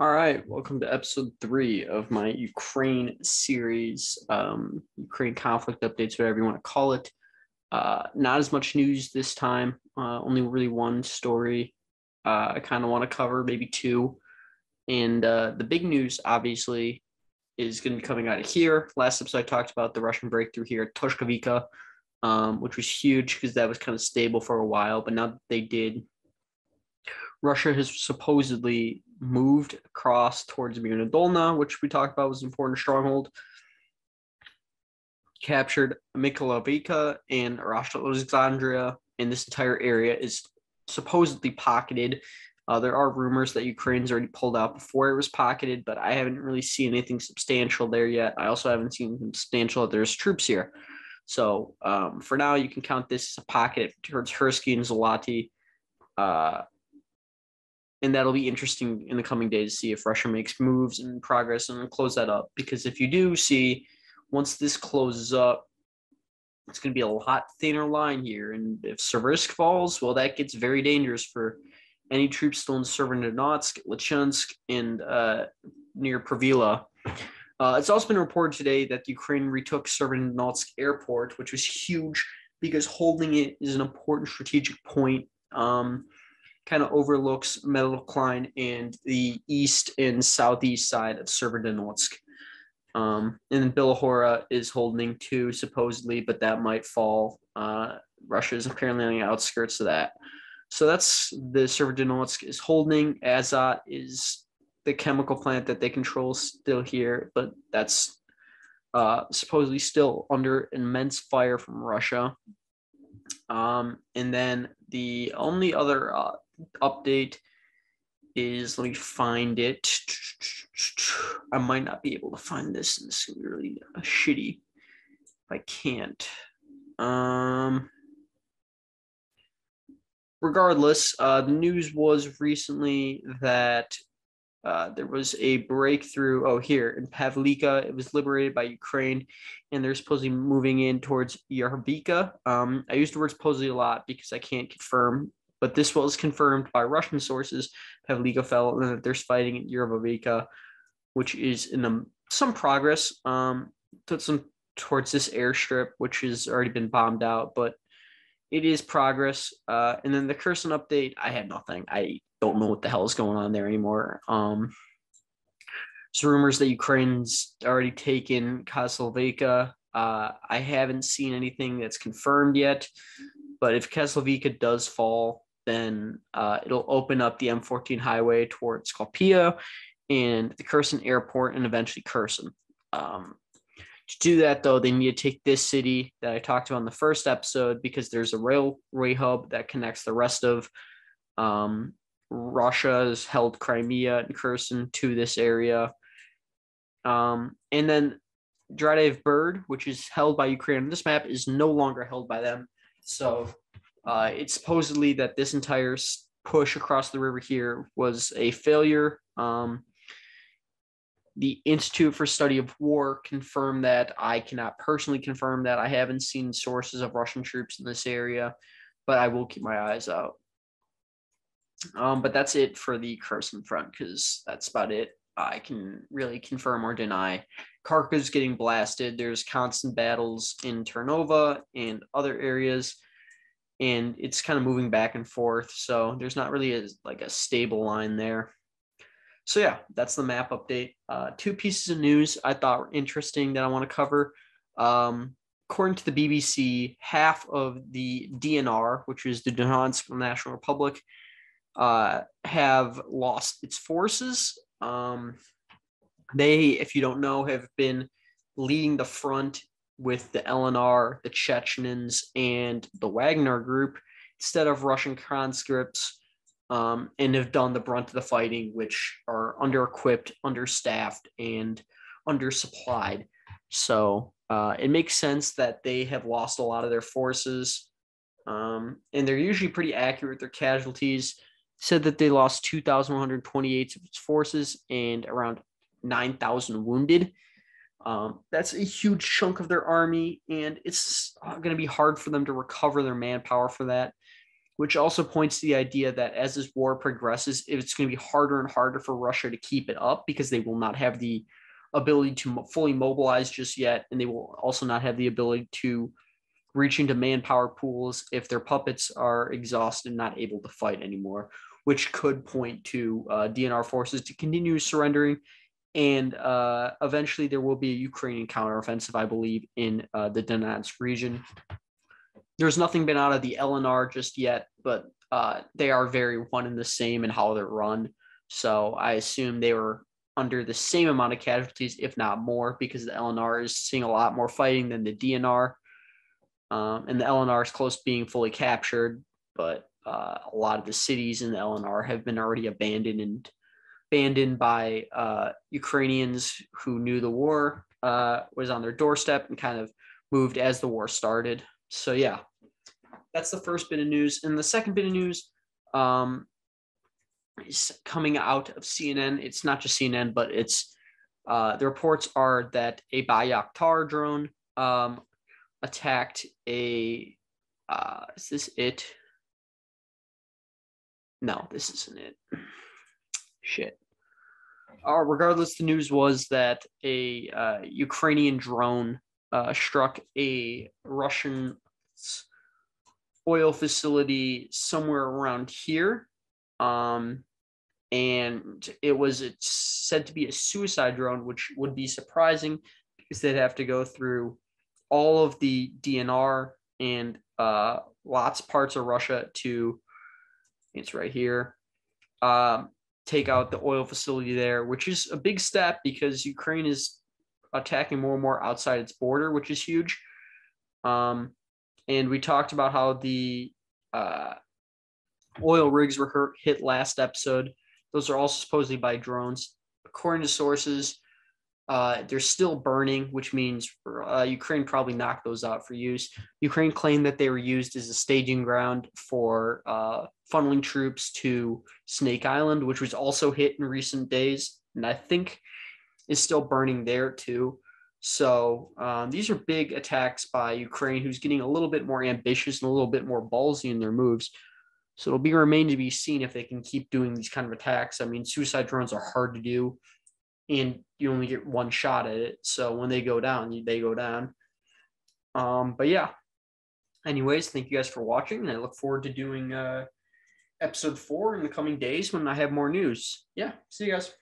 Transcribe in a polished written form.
All right, welcome to episode 3 of my Ukraine series, Ukraine conflict updates, whatever you want to call it. Not as much news this time, only really one story I kind of want to cover, maybe two. And the big news, obviously, is going to be coming out of here. Last episode, I talked about the Russian breakthrough here at Toshkovika, which was huge because that was kind of stable for a while. But now that they did, Russia has supposedly moved across towards Mirna Dolna, which we talked about was an important stronghold, captured Mikhailovka and Alexandria, and this entire area is supposedly pocketed. There are rumors that Ukraine's already pulled out before it was pocketed, but I haven't really seen anything substantial there yet. I also haven't seen substantial that there's troops here. So for now, you can count this as a pocket towards Hersky and Zalati. And that'll be interesting in the coming days to see if Russia makes moves and progress and close that up. Because if you do see, once this closes up, it's going to be a lot thinner line here. And if Seversk falls, well, that gets very dangerous for any troops still in Severodonetsk, Lysychansk, and near Pravila. It's also been reported today that Ukraine retook Severodonetsk airport, which was huge because holding it is an important strategic point. Kind of overlooks Medokline and the east and southeast side of Severodonetsk. And then Bilahora is holding too, supposedly, but that might fall. Russia is apparently on the outskirts of that. So that's the Severodonetsk is holding. Azot is the chemical plant that they control still here, but that's supposedly still under immense fire from Russia. And then the only other update is, let me find it. I might not be able to find this, and this is really shitty if I can't. Regardless, the news was recently that there was a breakthrough. Oh, here in Pavlika, it was liberated by Ukraine, and they're supposedly moving in towards Yarvika. I use the word supposedly a lot because I can't confirm, but this was confirmed by Russian sources. Pavlika fell, and that there's fighting in Yarvika, which is in some progress. Towards this airstrip, which has already been bombed out, but it is progress. And then the Kherson update, I have nothing. I don't know what the hell is going on there anymore. There's rumors that Ukraine's already taken Kaslovka. I haven't seen anything that's confirmed yet, but if Kaslovka does fall, then it'll open up the M14 highway towards Skopje and the Kherson airport and eventually Kherson. To do that, though, they need to take this city that I talked about in the first episode because there's a railway hub that connects the rest of Russia's held Crimea and Kherson to this area. And then Dradev Bird, which is held by Ukraine on this map, is no longer held by them. So it's supposedly that this entire push across the river here was a failure. The Institute for Study of War confirmed that. I cannot personally confirm that. I haven't seen sources of Russian troops in this area, but I will keep my eyes out. But that's it for the Kherson front because that's about it. I can really confirm or deny. Kharkov's getting blasted. There's constant battles in Ternova and other areas, and it's kind of moving back and forth. So there's not really a stable line there. So yeah, that's the map update. Two pieces of news I thought were interesting that I want to cover. According to the BBC, half of the DNR, which is the Donetsk National Republic, have lost its forces. They, if you don't know, have been leading the front with the LNR, the Chechens, and the Wagner group instead of Russian conscripts. And have done the brunt of the fighting, which are under-equipped, understaffed, and undersupplied. So it makes sense that they have lost a lot of their forces, and they're usually pretty accurate with their casualties. Said that they lost 2,128 of its forces and around 9,000 wounded. That's a huge chunk of their army, and it's going to be hard for them to recover their manpower for that. which also points to the idea that as this war progresses, it's going to be harder and harder for Russia to keep it up because they will not have the ability to fully mobilize just yet, and they will also not have the ability to reach into manpower pools if their puppets are exhausted and not able to fight anymore, which could point to DNR forces to continue surrendering. And eventually there will be a Ukrainian counteroffensive, I believe, in the Donbas region. There's nothing been out of the LNR just yet, but they are very one and the same in how they're run. So I assume they were under the same amount of casualties, if not more, because the LNR is seeing a lot more fighting than the DNR. And the LNR is close to being fully captured, but a lot of the cities in the LNR have been already abandoned by Ukrainians who knew the war was on their doorstep and kind of moved as the war started. So yeah, that's the first bit of news. And the second bit of news is coming out of CNN. It's not just CNN, but it's the reports are that a Bayraktar drone attacked a is this it? No, this isn't it. Shit. Regardless, the news was that a Ukrainian drone struck a Russian oil facility somewhere around here. And it's said to be a suicide drone, which would be surprising because they'd have to go through all of the DNR and lots of parts of Russia to, it's right here, take out the oil facility there, which is a big step because Ukraine is attacking more and more outside its border, which is huge. And we talked about how the oil rigs were hit last episode. Those are also supposedly by drones. According to sources, they're still burning, which means Ukraine probably knocked those out for use. Ukraine claimed that they were used as a staging ground for funneling troops to Snake Island, which was also hit in recent days, and I think is still burning there too. So these are big attacks by Ukraine, who's getting a little bit more ambitious and a little bit more ballsy in their moves. So it'll remain to be seen if they can keep doing these kind of attacks. I mean, suicide drones are hard to do, and you only get one shot at it. So when they go down, they go down. But yeah. Anyways, thank you guys for watching, and I look forward to doing episode 4 in the coming days when I have more news. Yeah, see you guys.